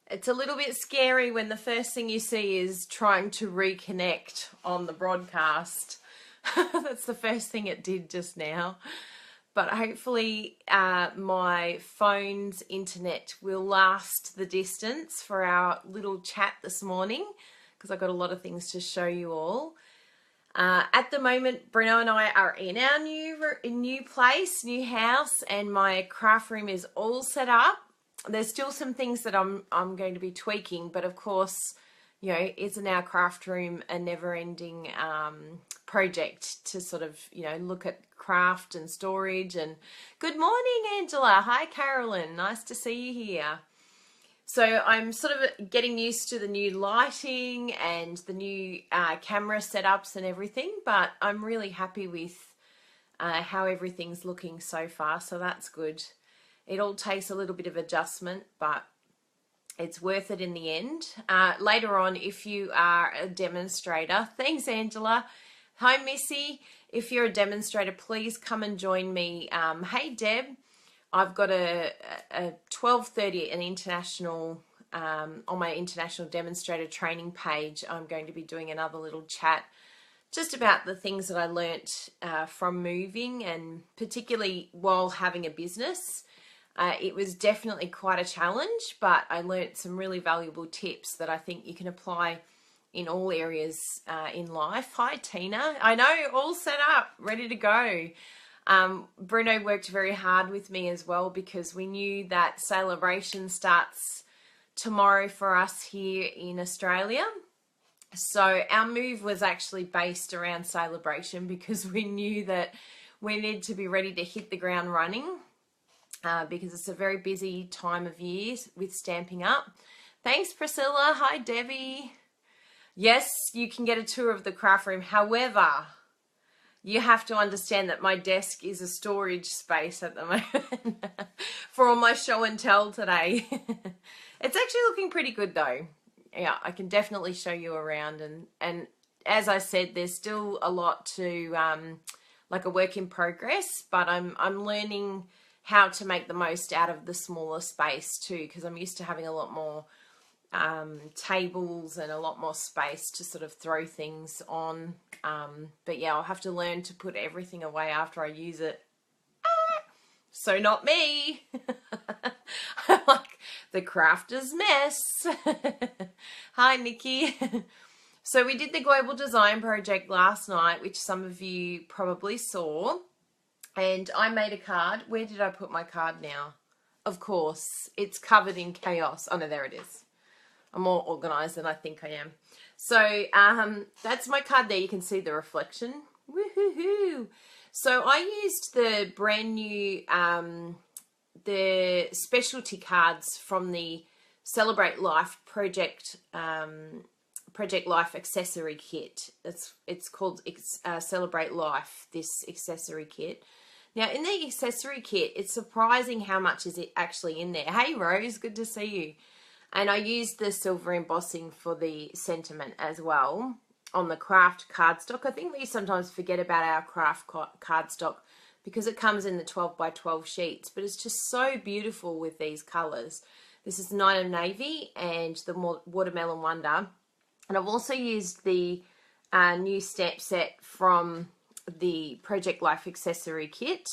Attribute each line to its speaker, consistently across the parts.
Speaker 1: It's a little bit scary when the first thing you see is trying to reconnect on the broadcast. That's the first thing it did just now. But hopefully my phone's internet will last the distance for our little chat this morning, because I've got a lot of things to show you all. At the moment, Bruno and I are in our new place, new house, and my craft room is all set up. There's still some things that I'm going to be tweaking, but of course, you know, isn't our craft room a never-ending project to sort of, you know, look at craft and storage. And good morning, Angela. Hi, Carolyn. Nice to see you here. So I'm sort of getting used to the new lighting and the new camera setups and everything, but I'm really happy with how everything's looking so far, so that's good. It all takes a little bit of adjustment, but it's worth it in the end. Later on, if you are a demonstrator, thanks, Angela. Hi, Missy. If you're a demonstrator, please come and join me. Hey, Deb. I've got a 12:30 an international on my international demonstrator training page. I'm going to be doing another little chat just about the things that I learnt from moving, and particularly while having a business. It was definitely quite a challenge, but I learnt some really valuable tips that I think you can apply in all areas in life. Hi, Tina. I know, all set up, ready to go. Bruno worked very hard with me as well, because we knew that celebration starts tomorrow for us here in Australia. So our move was actually based around celebration, because we knew that we needed to be ready to hit the ground running. Because it's a very busy time of year with Stamping Up. Thanks, Priscilla. Hi, Debbie. Yes, you can get a tour of the craft room. However, you have to understand that my desk is a storage space at the moment for all my show and tell today. It's actually looking pretty good though. Yeah, I can definitely show you around. And as I said, there's still a lot to, like a work in progress, but I'm learning how to make the most out of the smaller space too, because I'm used to having a lot more tables and a lot more space to sort of throw things on. But yeah, I'll have to learn to put everything away after I use it. So not me. I'm like the crafter's mess. Hi, Nikki. So we did the global design project last night, which some of you probably saw. And I made a card. Where did I put my card now? Of course, it's covered in chaos. Oh no, there it is. I'm more organized than I think I am. So that's my card there. You can see the reflection. Woohoo! So I used the brand new, the specialty cards from the Celebrate Life Project Life accessory kit. It's called Celebrate Life, this accessory kit. Now, in the accessory kit, it's surprising how much is actually in there. Hey, Rose, good to see you. And I used the silver embossing for the sentiment as well on the craft cardstock. I think we sometimes forget about our craft cardstock because it comes in the 12 by 12 sheets, but it's just so beautiful with these colours. This is Night of Navy and the Watermelon Wonder. And I've also used the new stamp set from the Project Life accessory kit.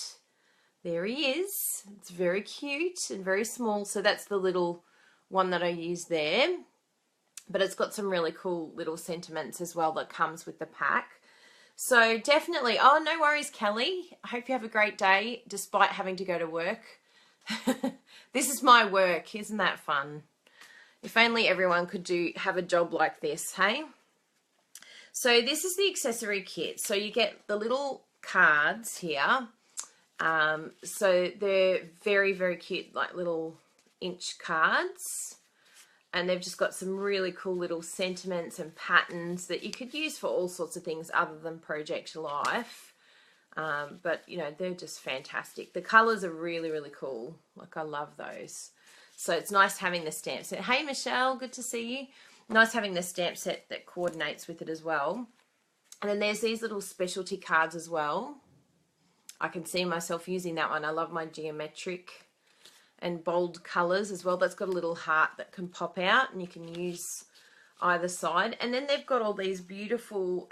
Speaker 1: There he is. It's very cute and very small. So that's the little one that I use there. But it's got some really cool little sentiments as well that comes with the pack. So definitely, oh, no worries, Kelly. I hope you have a great day despite having to go to work. This is my work. Isn't that fun? If only everyone could have a job like this, hey? So this is the accessory kit. So you get the little cards here. So they're very, very cute, like little inch cards. And they've just got some really cool little sentiments and patterns that you could use for all sorts of things other than Project Life. But, you know, they're just fantastic. The colours are really, really cool. Like, I love those. So it's nice having the stamp set. Hey, Michelle, good to see you. Nice having the stamp set that coordinates with it as well. And then there's these little specialty cards as well. I can see myself using that one. I love my geometric and bold colours as well. That's got a little heart that can pop out and you can use either side. And then they've got all these beautiful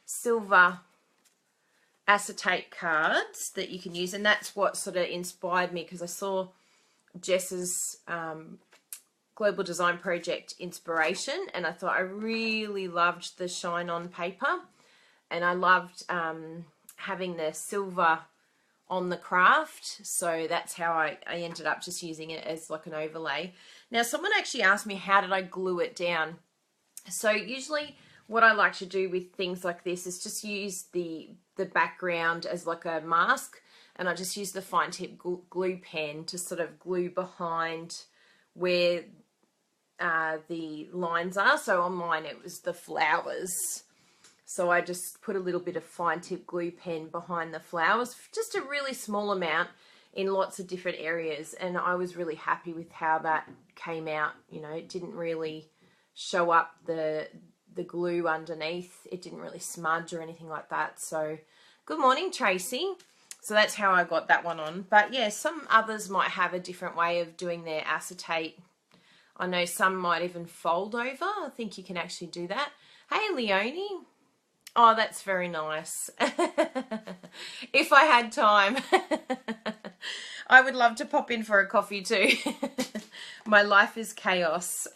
Speaker 1: silver acetate cards that you can use, and that's what sort of inspired me, because I saw Jess's Global Design Project inspiration, and I thought I really loved the shine on paper, and I loved having the silver on the craft, so that's how I ended up just using it as like an overlay. Now, someone actually asked me, how did I glue it down? So usually what I like to do with things like this is just use the background as like a mask, and I just use the fine tip glue pen to sort of glue behind where the lines are. So on mine it was the flowers, so I just put a little bit of fine tip glue pen behind the flowers, just a really small amount in lots of different areas, and I was really happy with how that came out. You know, it didn't really show up the glue underneath, it didn't really smudge or anything like that. So good morning, Tracy. So that's how I got that one on. But yeah, some others might have a different way of doing their acetate. I know some might even fold over. I think you can actually do that. Hey, Leonie. Oh, that's very nice. If I had time, I would love to pop in for a coffee too. My life is chaos.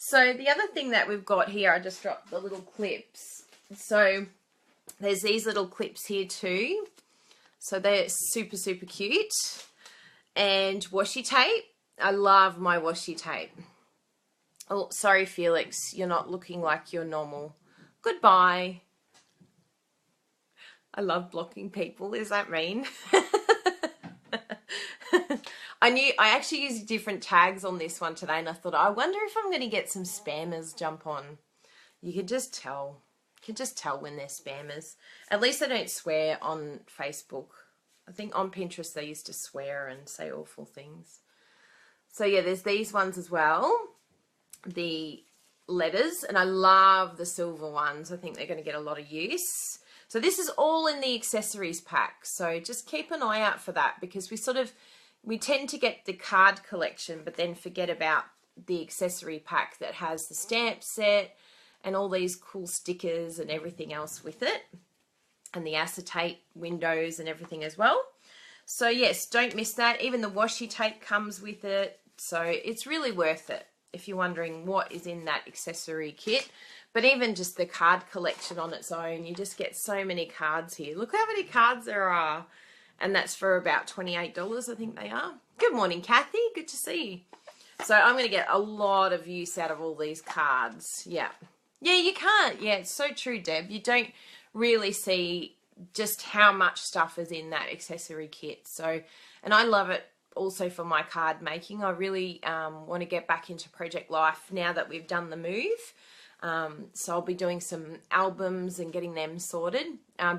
Speaker 1: So the other thing that we've got here, I just dropped the little clips. So there's these little clips here too. So they're super, super cute. And washi tape. I love my washi tape. Oh, sorry, Felix. You're not looking like you're normal. Goodbye. I love blocking people. Is that mean? I actually used different tags on this one today, and I thought, I wonder if I'm going to get some spammers jump on. You can just tell. You can just tell when they're spammers. At least they don't swear on Facebook. I think on Pinterest they used to swear and say awful things. So yeah, there's these ones as well. The letters, and I love the silver ones. I think they're going to get a lot of use. So this is all in the accessories pack. So just keep an eye out for that, because we tend to get the card collection, but then forget about the accessory pack that has the stamp set and all these cool stickers and everything else with it, and the acetate windows and everything as well. So yes, don't miss that. Even the washi tape comes with it. So it's really worth it if you're wondering what is in that accessory kit. But even just the card collection on its own, you just get so many cards here. Look how many cards there are. And that's for about $28, I think they are. Good morning, Kathy. Good to see you. So I'm going to get a lot of use out of all these cards. Yeah. Yeah, you can't. Yeah, it's so true, Deb. You don't really see just how much stuff is in that accessory kit. So, and I love it also for my card making. I really want to get back into Project Life now that we've done the move. So I'll be doing some albums and getting them sorted.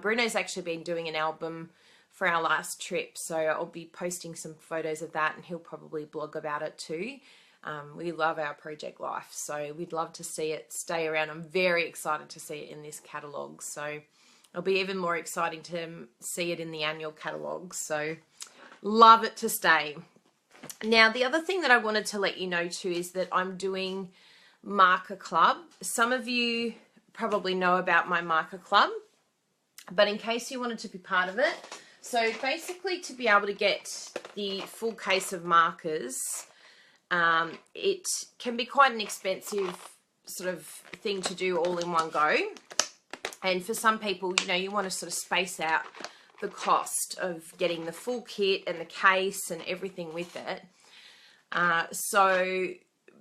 Speaker 1: Bruno's actually been doing an album for our last trip, so I'll be posting some photos of that, and he'll probably blog about it too. We love our Project Life, so we'd love to see it stay around. I'm very excited to see it in this catalogue, so it'll be even more exciting to see it in the annual catalogue, so love it to stay. Now, the other thing that I wanted to let you know too is that I'm doing Marker Club. Some of you probably know about my Marker Club, but in case you wanted to be part of it, so basically to be able to get the full case of markers, it can be quite an expensive sort of thing to do all in one go. And for some people, you know, you want to sort of space out the cost of getting the full kit and the case and everything with it. So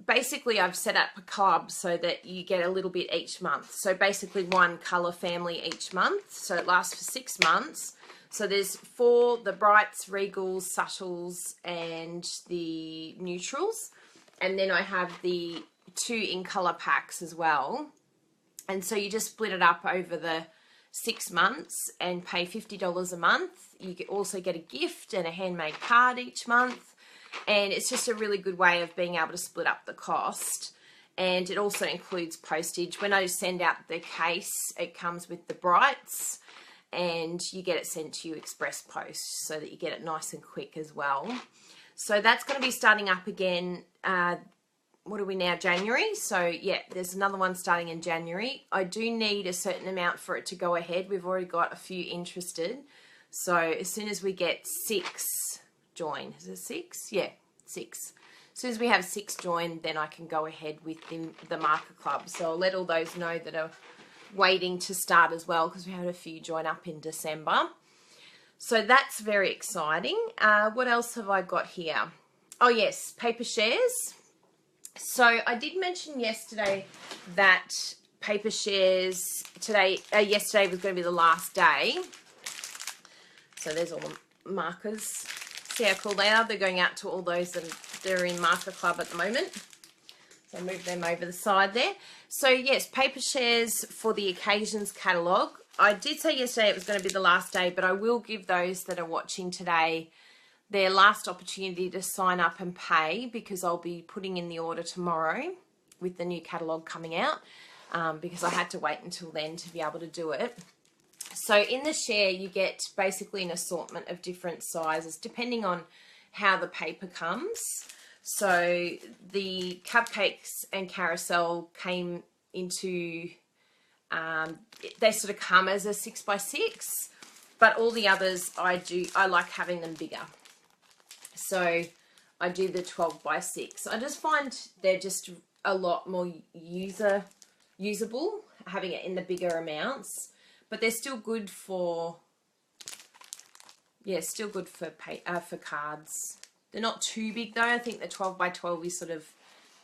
Speaker 1: basically I've set up a club so that you get a little bit each month. So basically one colour family each month. So it lasts for 6 months. So there's 4, the brights, regals, subtles, and the neutrals. And then I have the 2 in colour packs as well. And so you just split it up over the 6 months and pay $50 a month. You also get a gift and a handmade card each month. And it's just a really good way of being able to split up the cost. And it also includes postage. When I send out the case, it comes with the brights. and you get it sent to you express post so that you get it nice and quick as well. So that's going to be starting up again. What are we now? January. So yeah, there's another one starting in January. I do need a certain amount for it to go ahead. We've already got a few interested. So as soon as we get 6 join, is it 6? Yeah, 6. As soon as we have 6 join, then I can go ahead with the marker club. So I'll let all those know that are waiting to start as well, because we had a few join up in December. So that's very exciting. What else have I got here? Oh yes, paper shares. So I did mention yesterday that paper shares yesterday was going to be the last day. So there's all the markers. See how cool they are? They're going out to all those that are in Marker Club at the moment. So I move them over the side there. So yes, paper shares for the occasions catalogue. I did say yesterday it was going to be the last day, but I will give those that are watching today their last opportunity to sign up and pay, because I'll be putting in the order tomorrow with the new catalogue coming out, because I had to wait until then to be able to do it. So in the share, you get basically an assortment of different sizes depending on how the paper comes. So the cupcakes and carousel came into, they sort of come as a 6x6, but all the others I like having them bigger. So I do the 12x6. I just find they're just a lot more usable having it in the bigger amounts, but they're still good for, yeah, still good for cards. They're not too big though. I think the 12x12 you sort of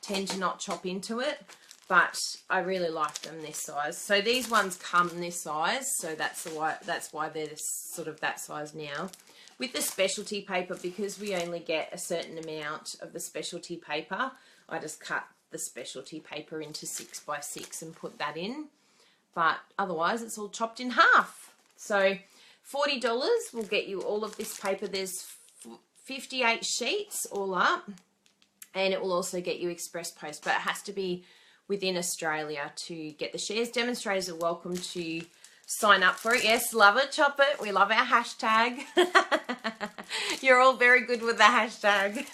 Speaker 1: tend to not chop into it, but I really like them this size. So these ones come this size, so that's why they're sort of that size now. With the specialty paper, because we only get a certain amount of the specialty paper, I just cut the specialty paper into 6x6 and put that in. But otherwise, it's all chopped in half. So $40 will get you all of this paper. There's 58 sheets all up, and it will also get you express post, but it has to be within Australia to get the shares. Demonstrators are welcome to sign up for it. Yes, love it, chop it. We love our hashtag. You're all very good with the hashtag.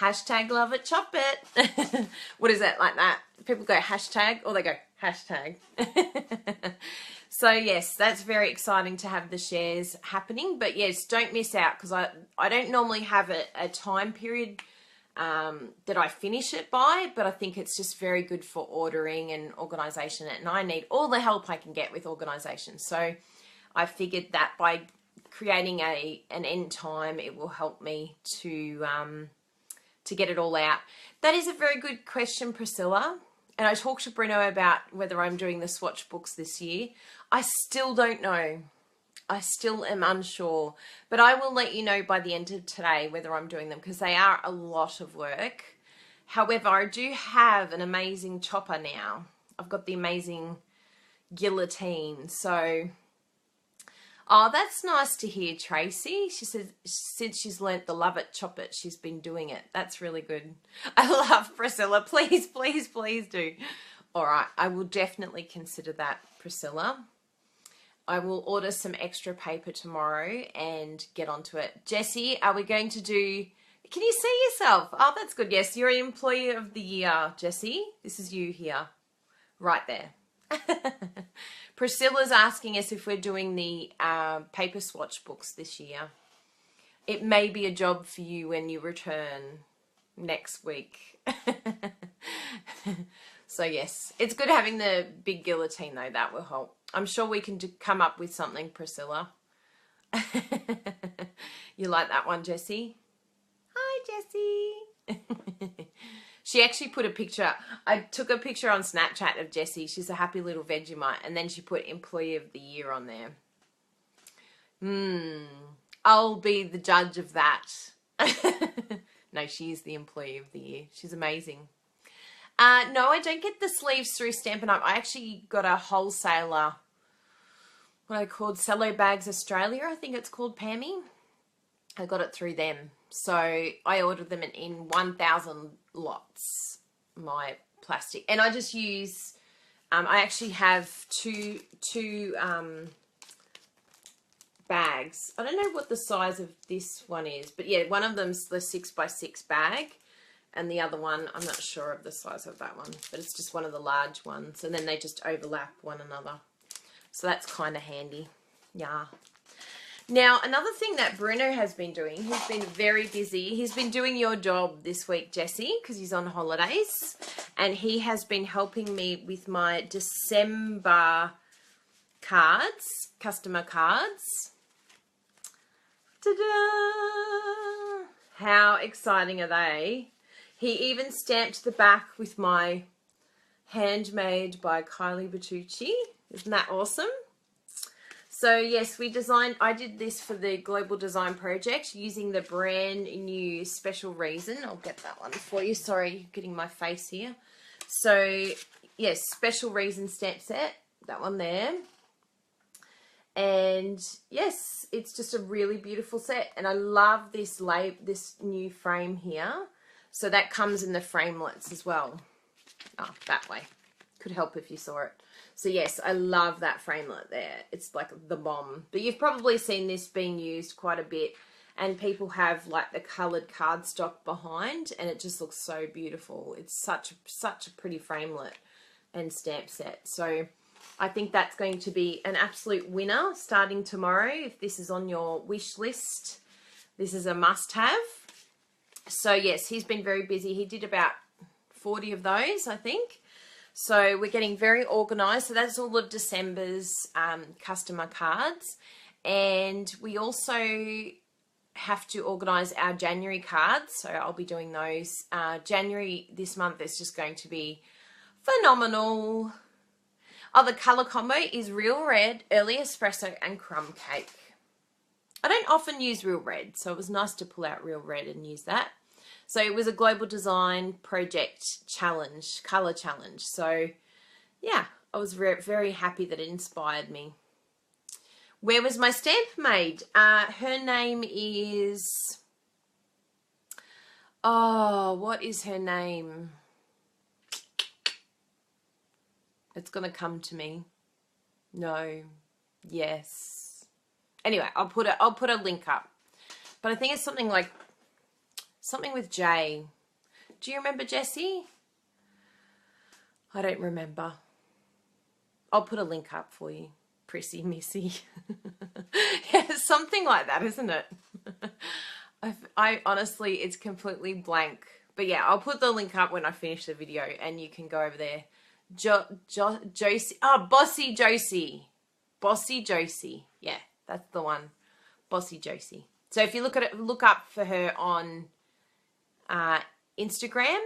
Speaker 1: Hashtag love it, chop it. What is that, like that? People go hashtag or they go hashtag. So yes, that's very exciting to have the shares happening. But yes, don't miss out, because I don't normally have a time period that I finish it by, but I think it's just very good for ordering and organisation, and I need all the help I can get with organisation. So I figured that by creating an end time, it will help me to get it all out. That is a very good question, Priscilla. And I talked to Bruno about whether I'm doing the swatch books this year. I still don't know. I still am unsure, but I will let you know by the end of today whether I'm doing them, because they are a lot of work. However, I do have an amazing chopper now. I've got the amazing guillotine. So, oh, that's nice to hear, Tracy. She said since she's learnt the love it, chop it, she's been doing it. That's really good. I love Priscilla. Please, please, please do. All right, I will definitely consider that, Priscilla. I will order some extra paper tomorrow and get onto it. Jessie, are we going to do... Can you see yourself? Oh, that's good. Yes, you're an Employee of the Year, Jessie. This is you here. Right there. Priscilla's asking us if we're doing the paper swatch books this year. It may be a job for you when you return next week. So yes, it's good having the big guillotine though. That will help. I'm sure we can come up with something, Priscilla. You like that one, Jessie? Hi, Jessie. She actually put a picture. I took a picture on Snapchat of Jessie. She's a happy little Vegemite. And then she put Employee of the Year on there. I'll be the judge of that. No, she is the Employee of the Year. She's amazing. No, I don't get the sleeves through Stampin' Up. I actually got a wholesaler, what are they called? Cello Bags Australia, I think it's called, Pammy. I got it through them. So I ordered them in 1,000 lots, my plastic. And I just use, I actually have two bags. I don't know what the size of this one is, but yeah, one of them's the 6x6 bag, and the other one, I'm not sure of the size of that one, but it's just one of the large ones, and then they just overlap one another. So that's kind of handy. Yeah. Now, another thing that Bruno has been doing, he's been very busy. He's been doing your job this week, Jessie, because he's on holidays, and he has been helping me with my December cards, customer cards. Ta-da! How exciting are they? He even stamped the back with my handmade by Kylie Bertucci. Isn't that awesome? So yes, I did this for the Global Design Project using the brand new Special Reason. I'll get that one for you. Sorry, getting my face here. So yes, Special Reason stamp set, that one there. And yes, it's just a really beautiful set. And I love this new frame here. So that comes in the framelets as well. Oh, that way. Could help if you saw it. So yes, I love that framelit there. It's like the bomb. But you've probably seen this being used quite a bit, and people have like the coloured cardstock behind, and it just looks so beautiful. It's such a pretty framelit and stamp set. So I think that's going to be an absolute winner starting tomorrow. If this is on your wish list, this is a must-have. So yes, he's been very busy. He did about 40 of those, I think. So we're getting very organised. So that's all of December's customer cards. And we also have to organise our January cards. So I'll be doing those. January this month is just going to be phenomenal. Oh, the colour combo is Real Red, Early Espresso and Crumb Cake. I don't often use Real Red, so it was nice to pull out Real Red and use that. So it was a Global Design Project challenge, colour challenge. So yeah, I was very happy that it inspired me. Where was my stamp made? Her name is, oh, what is her name? It's going to come to me. No. Yes. Anyway, I'll put a link up. But I think it's something like, something with J. Do you remember, Jessie? I don't remember. I'll put a link up for you. Prissy Missy. Yeah, something like that, isn't it? I honestly, it's completely blank. But yeah, I'll put the link up when I finish the video and you can go over there. Josie. Oh, Bossy Josie. Bossy Josie. Yeah, that's the one. Bossy Josie. So if you look up for her on Instagram,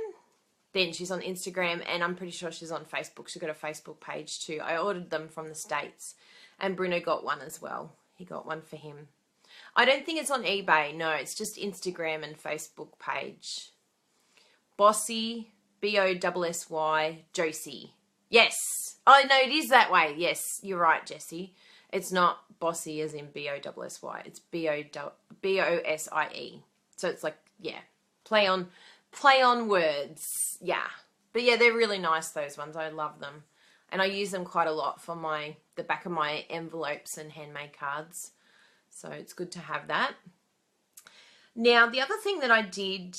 Speaker 1: then she's on Instagram, and I'm pretty sure she's on Facebook. She's got a Facebook page too. I ordered them from the States, and Bruno got one as well. He got one for him. I don't think it's on eBay. No, it's just Instagram and Facebook page. Bossy, B-O-S-S-Y, Josie. Yes. Oh, no, it is that way. Yes, you're right, Jessie. It's not bossy as in B-O-S-S-Y. It's B-O-S-I-E. So it's like, yeah, play on words. Yeah. But yeah, they're really nice, those ones. I love them. And I use them quite a lot for the back of my envelopes and handmade cards. So it's good to have that. Now, the other thing that I did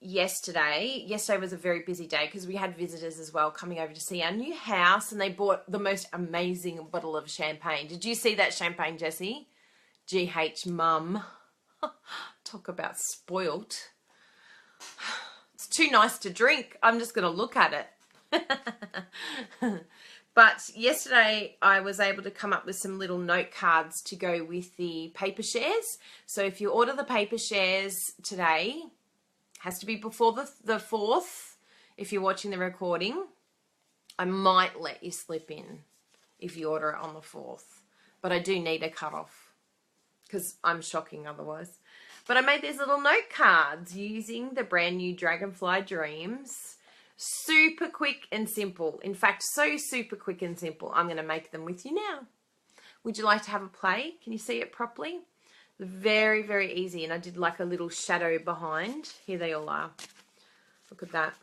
Speaker 1: yesterday was a very busy day because we had visitors as well coming over to see our new house, and they bought the most amazing bottle of champagne. Did you see that champagne, Jessie? GH Mum. Talk about spoilt. It's too nice to drink. I'm just going to look at it. But yesterday I was able to come up with some little note cards to go with the paper shares. So if you order the paper shares today, has to be before the 4th. If you're watching the recording, I might let you slip in if you order it on the 4th. But I do need a cutoff because I'm shocking otherwise. But I made these little note cards using the brand new Dragonfly Dreams. Super quick and simple. In fact, so super quick and simple. I'm going to make them with you now. Would you like to have a play? Can you see it properly? Very, very easy. And I did like a little shadow behind. Here they all are. Look at that.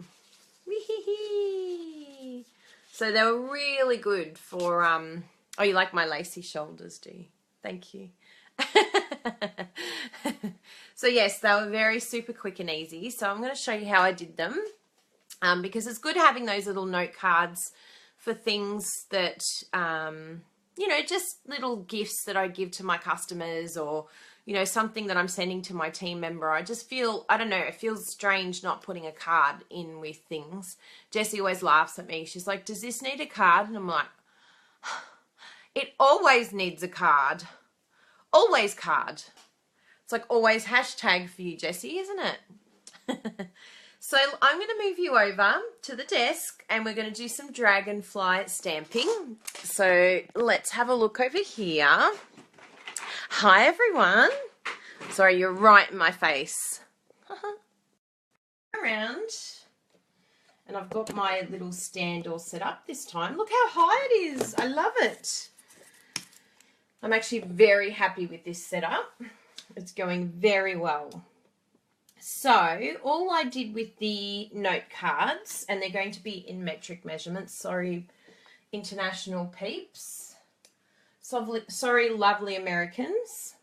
Speaker 1: Wee-hee-hee. So they were really good for, oh, you like my lacy shoulders, do you? Thank you. So yes, they were very super quick and easy. So I'm going to show you how I did them, because it's good having those little note cards for things that, you know, just little gifts that I give to my customers, or, you know, something that I'm sending to my team member. I just feel, I don't know, it feels strange not putting a card in with things. Jessie always laughs at me. She's like, does this need a card? And I'm like, it always needs a card. Always card. It's like always hashtag for you, Jessie, isn't it? So I'm going to move you over to the desk and we're going to do some dragonfly stamping. So let's have a look over here. Hi, everyone. Sorry, you're right in my face. Around. And I've got my little stand all set up this time. Look how high it is. I love it. I'm actually very happy with this setup. It's going very well. So all I did with the note cards, and they're going to be in metric measurements. Sorry, international peeps. Sorry, lovely Americans.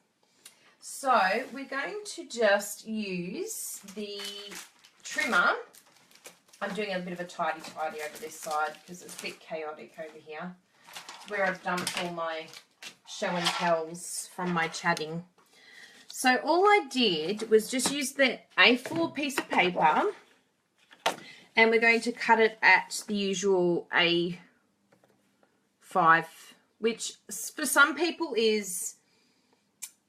Speaker 1: So we're going to just use the trimmer. I'm doing a bit of a tidy-tidy over this side because it's a bit chaotic over here, where I've dumped all my show and tells from my chatting. So all I did was just use the A4 piece of paper, and we're going to cut it at the usual A5, which for some people is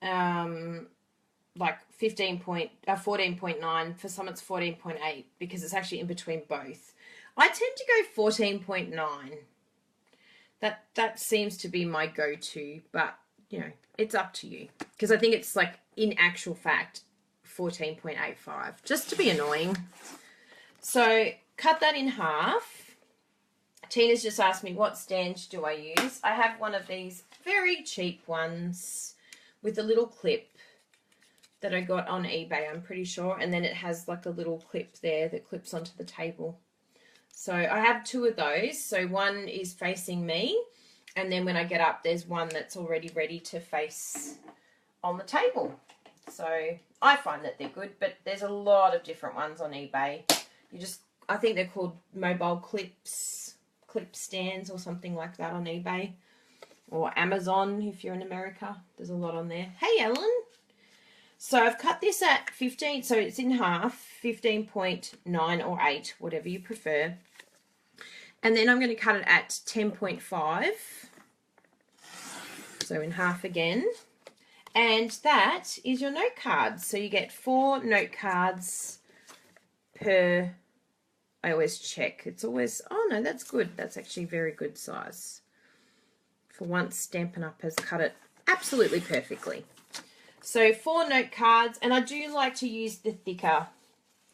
Speaker 1: like 14.9. For some it's 14.8 because it's actually in between both. I tend to go 14.9. That seems to be my go-to, but you know, it's up to you, because I think it's like, in actual fact, 14.85, just to be annoying. So cut that in half. Tina's just asked me, what stand do I use? I have one of these very cheap ones with a little clip that I got on eBay, I'm pretty sure, and then it has like a little clip there that clips onto the table. So I have two of those. So one is facing me, and then when I get up, there's one that's already ready to face on the table. So I find that they're good, but there's a lot of different ones on eBay. I think they're called mobile clip stands or something like that on eBay, or Amazon if you're in America. There's a lot on there. Hey, Ellen. So I've cut this at 15, so it's in half, 15.9 or 8, whatever you prefer. And then I'm going to cut it at 10.5, so in half again. And that is your note cards. So you get 4 note cards per, I always check. It's always, oh no, that's good. That's actually very good size. For once, Stampin' Up! Has cut it absolutely perfectly. So 4 note cards, and I do like to use the thicker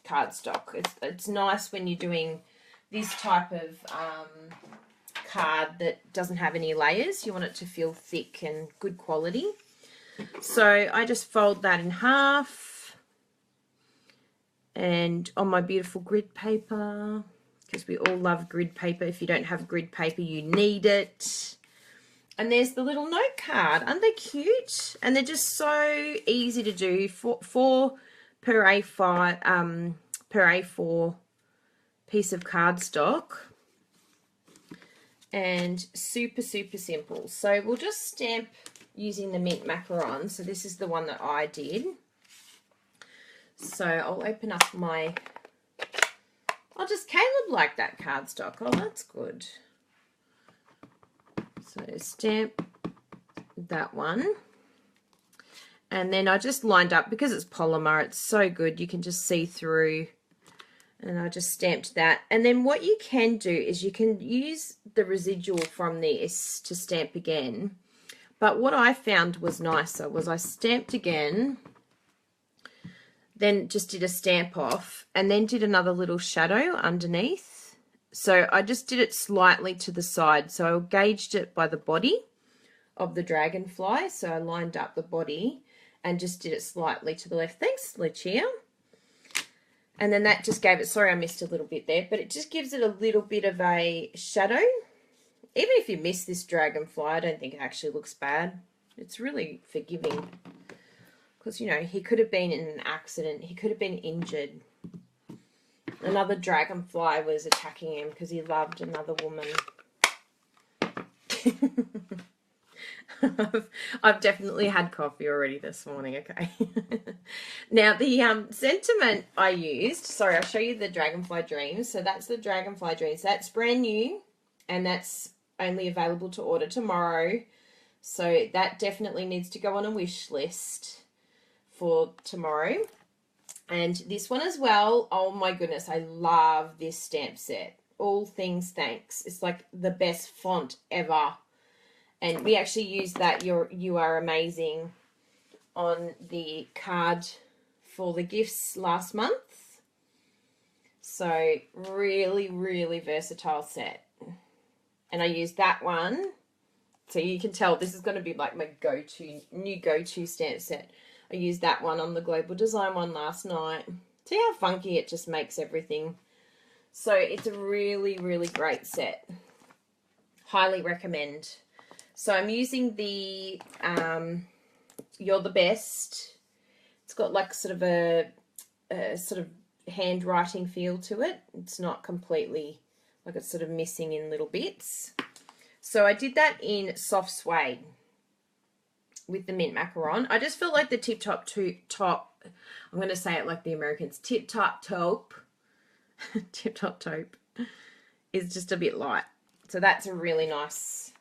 Speaker 1: cardstock. It's nice when you're doing this type of card that doesn't have any layers. You want it to feel thick and good quality. So I just fold that in half, and on my beautiful grid paper, because we all love grid paper. If you don't have grid paper, you need it. And there's the little note card. Aren't they cute? And they're just so easy to do. Four per A4 piece of cardstock. And super, super simple. So we'll just stamp using the mint macaron. So this is the one that I did. So I'll open up my... Oh, does Caleb like that cardstock? Oh, that's good. So stamp that one. And then I just lined up, because it's polymer, it's so good, you can just see through. And I just stamped that. And then what you can do is you can use the residual from this to stamp again. But what I found was nicer was I stamped again, then just did a stamp off, and then did another little shadow underneath. So I just did it slightly to the side. So I gauged it by the body of the dragonfly. So I lined up the body and just did it slightly to the left. Thanks, Lucia. And then that just gave it, sorry I missed a little bit there, but it just gives it a little bit of a shadow. Even if you miss this dragonfly, I don't think it actually looks bad. It's really forgiving. Because, you know, he could have been in an accident. He could have been injured. Another dragonfly was attacking him because he loved another woman. I've definitely had coffee already this morning, okay? Now, the sentiment I used, sorry, I'll show you the Dragonfly Dreams. So that's the Dragonfly Dreams. That's brand new, and that's only available to order tomorrow. So that definitely needs to go on a wish list for tomorrow. And this one as well. Oh my goodness, I love this stamp set. All Things Thanks. It's like the best font ever. And we actually used that You Are Amazing on the card for the gifts last month. So really, really versatile set. And I used that one. So you can tell this is going to be like my new go-to stamp set. I used that one on the Global Design one last night. See how funky it just makes everything. So it's a really, really great set. Highly recommend. So I'm using the You're the Best. It's got like sort of a sort of handwriting feel to it. It's not completely, like it's sort of missing in little bits. So I did that in soft suede with the mint macaron. I just felt like the Tip Top Top, I'm going to say it like the Americans, Tip Top Taupe, Tip Top Taupe is just a bit light. So that's a really nice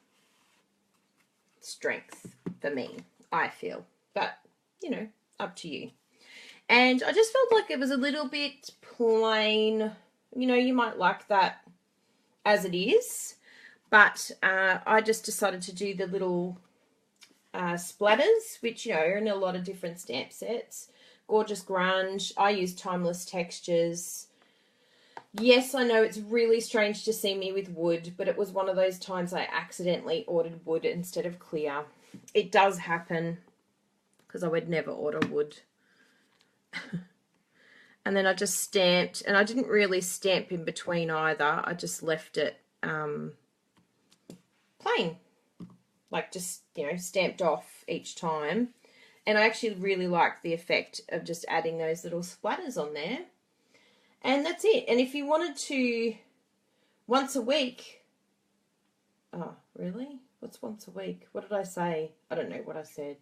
Speaker 1: strength for me, I feel. But, you know, up to you. And I just felt like it was a little bit plain. You know, you might like that as it is. But I just decided to do the little splatters, which, you know, are in a lot of different stamp sets. Gorgeous Grunge. I use Timeless Textures. Yes, I know it's really strange to see me with wood, but it was one of those times I accidentally ordered wood instead of clear. It does happen, because I would never order wood. And then I just stamped, and I didn't really stamp in between either. I just left it plain, like just, you know, stamped off each time. And I actually really liked the effect of just adding those little splatters on there. And that's it. And if you wanted to, once a week, oh, really? What's once a week? What did I say? I don't know what I said.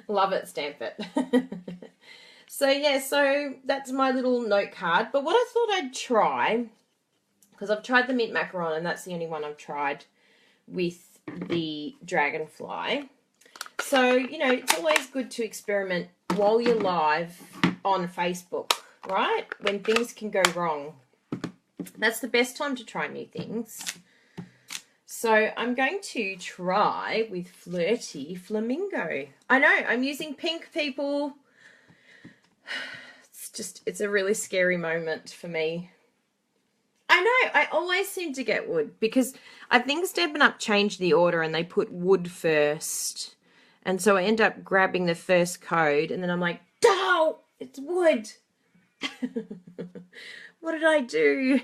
Speaker 1: Love it, stamp it. So, yeah, so that's my little note card. But what I thought I'd try, because I've tried the mint macaron, and that's the only one I've tried with the Dragonfly. So, you know, it's always good to experiment while you're live on Facebook, right? When things can go wrong. That's the best time to try new things. So I'm going to try with Flirty Flamingo. I know, I'm using pink, people. It's a really scary moment for me. I know, I always seem to get wood because I think Stampin' Up! Changed the order and they put wood first. And so I end up grabbing the first code and then I'm like, oh, it's wood. What did I do?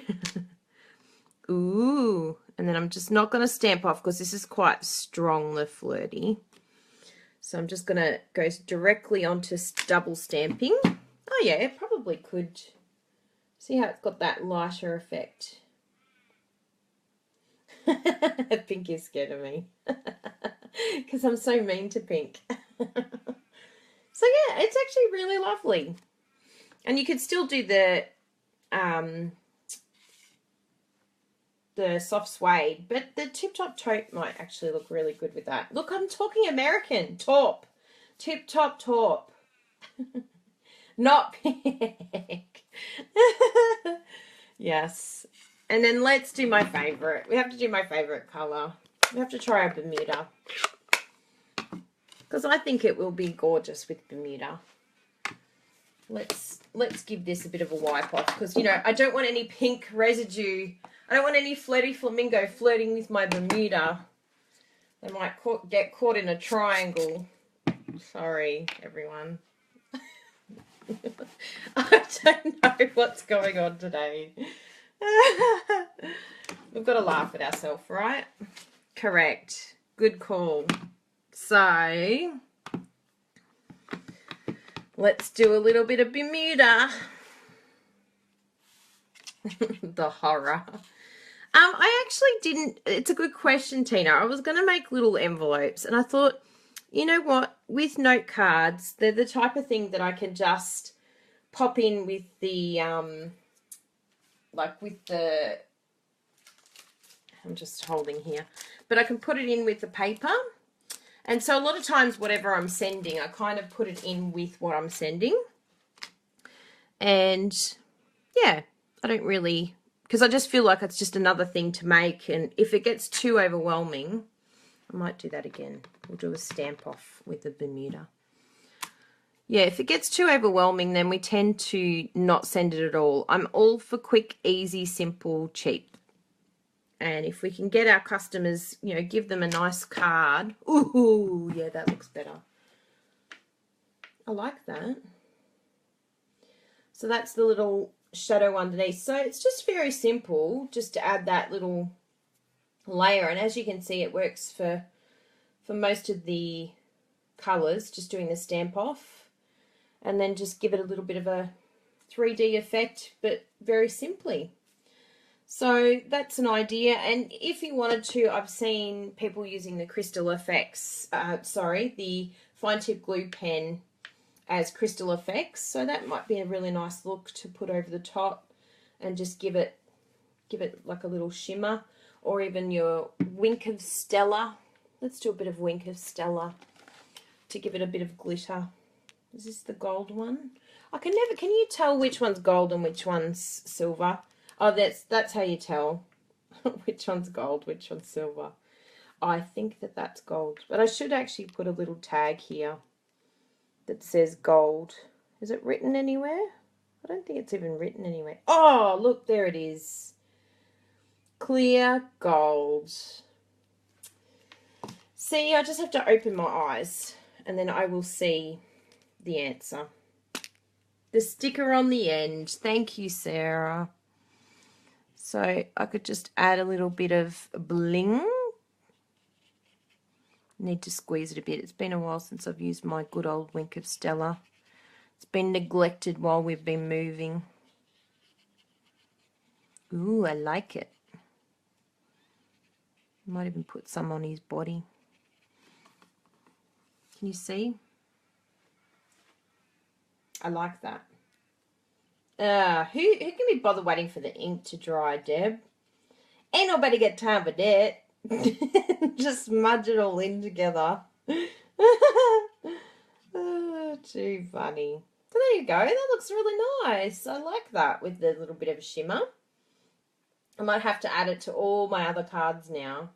Speaker 1: Ooh. And then I'm just not going to stamp off because this is quite strong, the Flirty. So I'm just going to go directly onto double stamping. Oh, yeah, it probably could. See how it's got that lighter effect. Pink is scared of me. Because I'm so mean to pink. So, yeah, it's actually really lovely. And you could still do the soft suede, but the Tip Top Taupe might actually look really good with that. Look, I'm talking American. Taupe. Tip Top Taupe. Not pink. Yes. And then let's do my favorite. We have to do my favorite color. We have to try a Bermuda. Because I think it will be gorgeous with Bermuda. Let's give this a bit of a wipe off. Because, you know, I don't want any pink residue. I don't want any Flirty Flamingo flirting with my Bermuda. They might get caught in a triangle. Sorry, everyone. I don't know what's going on today. We've got to laugh at ourselves, right? Correct. Good call. So let's do a little bit of Bermuda. The horror. I actually didn't, it's a good question, Tina. I was going to make little envelopes and I thought, you know what, with note cards, they're the type of thing that I can just pop in with the, like with the, I'm just holding here, but I can put it in with the paper. And so a lot of times whatever I'm sending, I kind of put it in with what I'm sending. And yeah, I don't really, because I just feel like it's just another thing to make. And if it gets too overwhelming, I might do that again. We'll do a stamp off with the Bermuda. Yeah, if it gets too overwhelming, then we tend to not send it at all. I'm all for quick, easy, simple, cheap. And if we can get our customers, you know, give them a nice card. Ooh, yeah, that looks better. I like that. So that's the little shadow underneath. So it's just very simple just to add that little layer. And as you can see, it works for most of the colours, just doing the stamp off. And then just give it a little bit of a 3D effect, but very simply. So that's an idea. And if you wanted to, I've seen people using the Crystal Effects, the fine tip glue pen as Crystal Effects. So that might be a really nice look to put over the top and just give it like a little shimmer, or even your Wink of Stella. Let's do a bit of Wink of Stella to give it a bit of glitter. Is this the gold one? I can never, can you tell which one's gold and which one's silver? Oh, that's how you tell which one's gold, which one's silver. I think that's gold, but I should actually put a little tag here that says gold. Is it written anywhere? I don't think it's even written anywhere. Oh, look, there it is. Clear gold. See, I just have to open my eyes and then I will see the answer. The sticker on the end. Thank you, Sarah. So I could just add a little bit of bling. Need to squeeze it a bit. It's been a while since I've used my good old Wink of Stella. It's been neglected while we've been moving. Ooh, I like it. Might even put some on his body. Can you see? I like that. Who can be bothered waiting for the ink to dry, Deb? Ain't nobody got time for that. Just smudge it all in together. Oh, too funny. So there you go. That looks really nice. I like that with the little bit of a shimmer. I might have to add it to all my other cards now.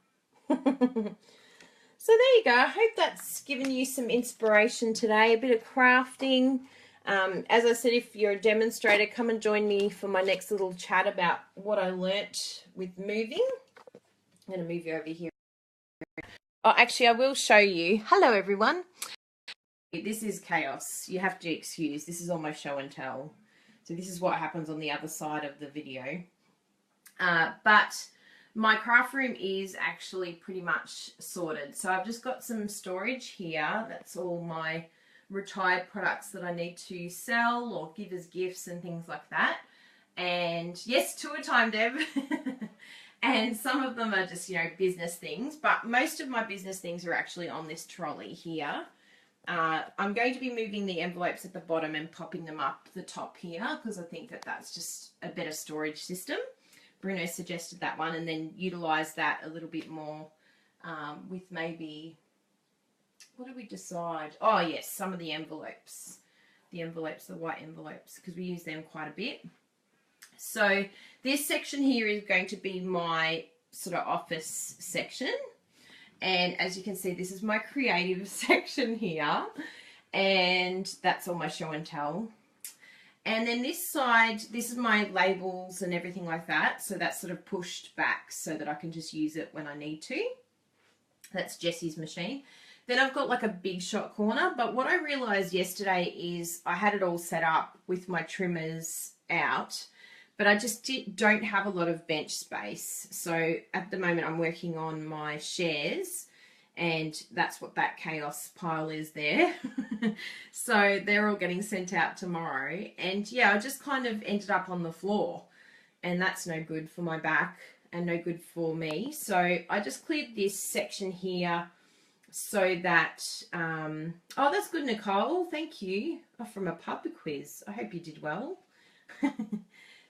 Speaker 1: So there you go. I hope that's given you some inspiration today. A bit of crafting. As I said, if you're a demonstrator, come and join me for my next little chat about what I learnt with moving. I'm going to move you over here. Oh, actually, I will show you. Hello, everyone. This is chaos. You have to excuse. This is all my show and tell. So this is what happens on the other side of the video. But my craft room is actually pretty much sorted. So I've just got some storage here. That's all my retired products that I need to sell or give as gifts and things like that. And yes, two a time, Deb. And some of them are just, you know, business things, but most of my business things are actually on this trolley here. I'm going to be moving the envelopes at the bottom and popping them up the top here because I think that's just a better storage system. Bruno suggested that one, and then utilize that a little bit more with maybe, what did we decide? Oh yes, some of the envelopes. The white envelopes, because we use them quite a bit. So this section here is going to be my sort of office section. And as you can see, this is my creative section here. And that's all my show and tell. And then this side, this is my labels and everything like that. So that's sort of pushed back so that I can just use it when I need to. That's Jessie's machine. Then I've got like a big shot corner. But what I realized yesterday is I had it all set up with my trimmers out, but I just don't have a lot of bench space. So at the moment I'm working on my shares, and that's what that chaos pile is there. So they're all getting sent out tomorrow, and yeah, I just kind of ended up on the floor, and that's no good for my back and no good for me. So I just cleared this section here so that oh, that's good, Nicole, thank you. Oh, from a pub quiz, I hope you did well.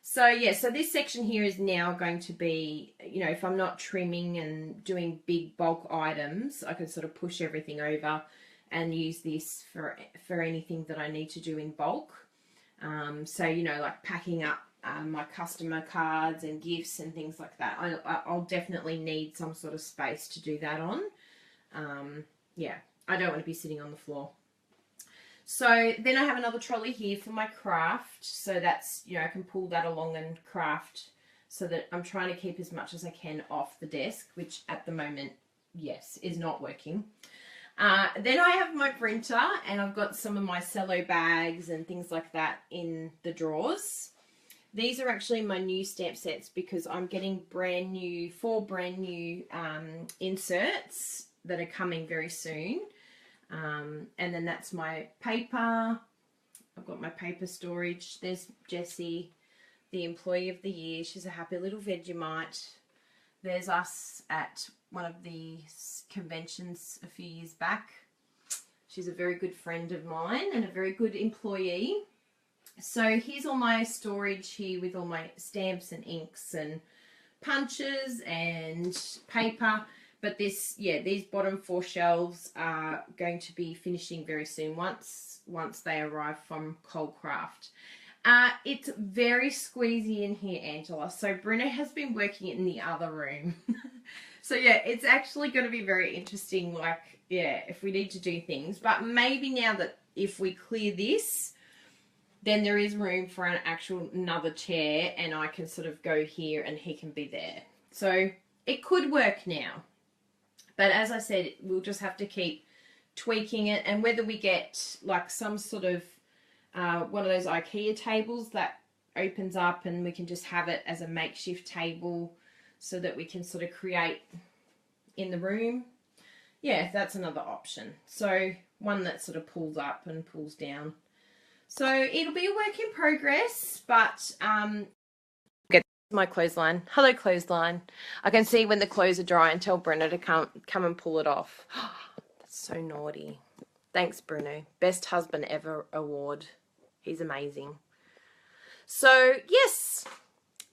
Speaker 1: So yeah, so this section here is now going to be, you know, if I'm not trimming and doing big bulk items, I can sort of push everything over and use this for anything that I need to do in bulk. So, you know, like packing up my customer cards and gifts and things like that. I'll definitely need some sort of space to do that on. Yeah, I don't want to be sitting on the floor. So then I have another trolley here for my craft. So that's, you know, I can pull that along and craft, so that I'm trying to keep as much as I can off the desk, which at the moment, yes, is not working. Then I have my printer, and I've got some of my cello bags and things like that in the drawers. These are actually my new stamp sets because I'm getting four brand new inserts that are coming very soon. And then that's my paper. I've got my paper storage. There's Jessie, the employee of the year. She's a happy little Vegemite. There's us at one of the conventions a few years back. She's a very good friend of mine and a very good employee. So here's all my storage here with all my stamps and inks and punches and paper. But this, yeah, these bottom 4 shelves are going to be finishing very soon once they arrive from Coldcraft. It's very squeezy in here, Angela. So Bruno has been working in the other room. So yeah, it's actually going to be very interesting, like, yeah, if we need to do things. But maybe now that if we clear this, then there is room for another chair, and I can sort of go here and he can be there. So it could work now. But as I said, we'll just have to keep tweaking it, and whether we get like some sort of one of those IKEA tables that opens up and we can just have it as a makeshift table so that we can sort of create in the room. Yeah, that's another option. So one that sort of pulls up and pulls down. So it'll be a work in progress, but get my clothesline. Hello, clothesline. I can see when the clothes are dry and tell Bruno to come and pull it off. That's so naughty. Thanks, Bruno. Best husband ever award. He's amazing. So yes,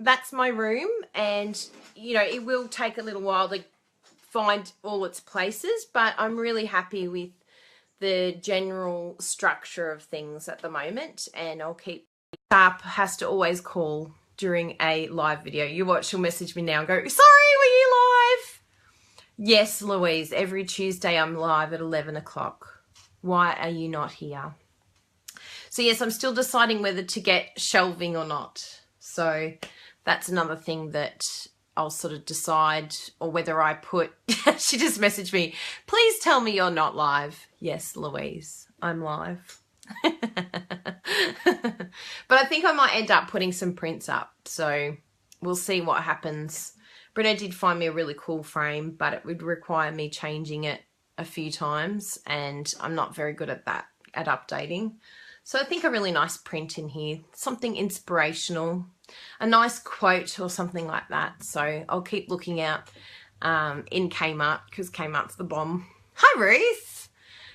Speaker 1: that's my room, and you know, it will take a little while to find all its places, but I'm really happy with the general structure of things at the moment, and I'll keep up. Has to always call during a live video. You watch, she'll message me now and go, sorry, were you live? Yes, Louise, every Tuesday I'm live at 11 o'clock. Why are you not here? So yes, I'm still deciding whether to get shelving or not. So that's another thing that I'll sort of decide, or whether I put, she just messaged me, please tell me you're not live. Yes, Louise, I'm live. But I think I might end up putting some prints up. So we'll see what happens. Bruno did find me a really cool frame, but it would require me changing it a few times, and I'm not very good at that, at updating. So I think a really nice print in here, something inspirational, a nice quote or something like that. So I'll keep looking out in Kmart, because Kmart's the bomb. Hi, Ruth.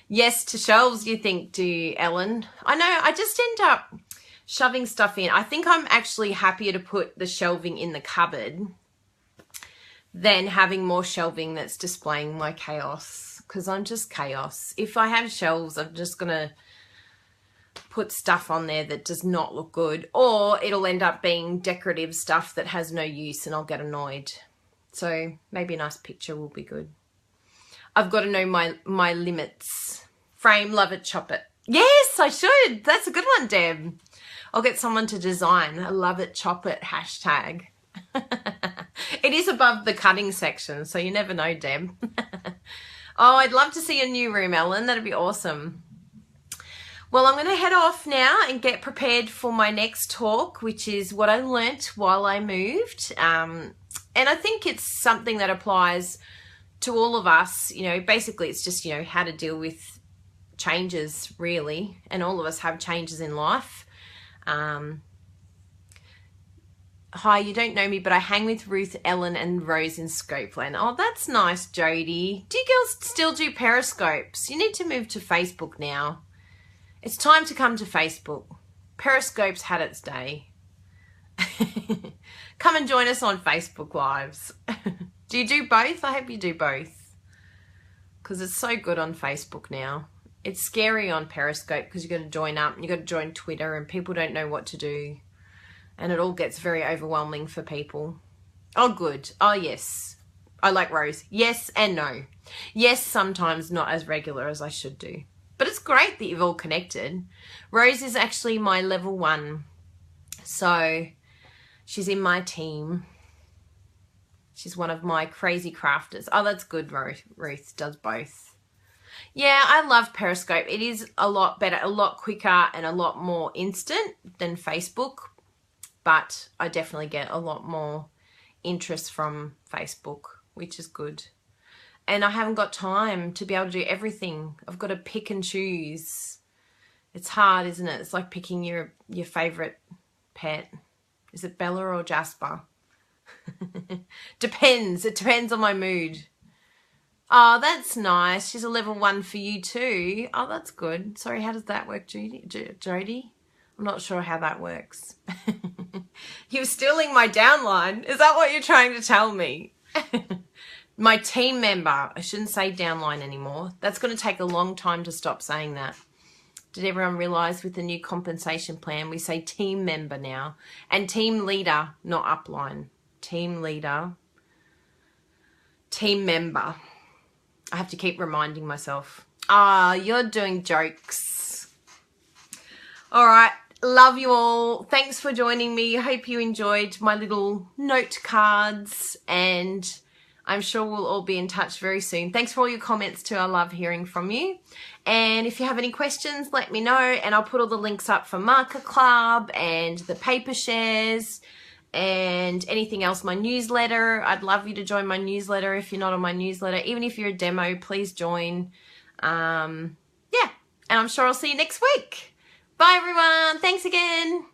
Speaker 1: Yes to shelves, you think, do you, Ellen? I know, I just end up shoving stuff in. I think I'm actually happier to put the shelving in the cupboard than having more shelving that's displaying my chaos, because I'm just chaos. If I have shelves, I'm just going to put stuff on there that does not look good, or it'll end up being decorative stuff that has no use and I'll get annoyed. So maybe a nice picture will be good. I've got to know my limits. Frame, love it, chop it. Yes, I should. That's a good one, Deb. I'll get someone to design a love it, chop it hashtag. It is above the cutting section, so you never know, Deb. Oh, I'd love to see a new room, Ellen. That'd be awesome. Well, I'm going to head off now and get prepared for my next talk, which is what I learnt while I moved. And I think it's something that applies to all of us, you know, basically it's just, you know, how to deal with changes, really. And all of us have changes in life. Hi, you don't know me, but I hang with Ruth, Ellen, and Rose in Scopeland. Oh, that's nice, Jody. Do you girls still do Periscopes? You need to move to Facebook now. It's time to come to Facebook. Periscopes had its day. Come and join us on Facebook Lives. Do you do both? I hope you do both. Because it's so good on Facebook now. It's scary on Periscope because you've got to join up and you've got to join Twitter and people don't know what to do. And it all gets very overwhelming for people. Oh, good. Oh, yes. I like Rose. Yes and no. Yes, sometimes not as regular as I should do. But it's great that you've all connected. Rose is actually my level 1. So she's in my team. She's one of my crazy crafters. Oh, that's good. Ruth does both. Yeah, I love Periscope. It is a lot better, a lot quicker, and a lot more instant than Facebook. But I definitely get a lot more interest from Facebook, which is good. And I haven't got time to be able to do everything. I've got to pick and choose. It's hard, isn't it? It's like picking your favourite pet. Is it Bella or Jasper? Depends. It depends on my mood. Oh, that's nice. She's a level 1 for you too. Oh, that's good. Sorry, how does that work, Jody? I'm not sure how that works. You're stealing my downline. Is that what you're trying to tell me? My team member. I shouldn't say downline anymore. That's going to take a long time to stop saying that. Did everyone realise with the new compensation plan, we say team member now. And team leader, not upline. Team leader. Team member. I have to keep reminding myself. Ah, you're doing jokes. All right. Love you all. Thanks for joining me. I hope you enjoyed my little note cards, and I'm sure we'll all be in touch very soon. Thanks for all your comments too. I love hearing from you. And if you have any questions, let me know, and I'll put all the links up for Marker Club and the paper shares and anything else, my newsletter. I'd love you to join my newsletter if you're not on my newsletter. Even if you're a demo, please join. Yeah, and I'm sure I'll see you next week. Bye, everyone. Thanks again.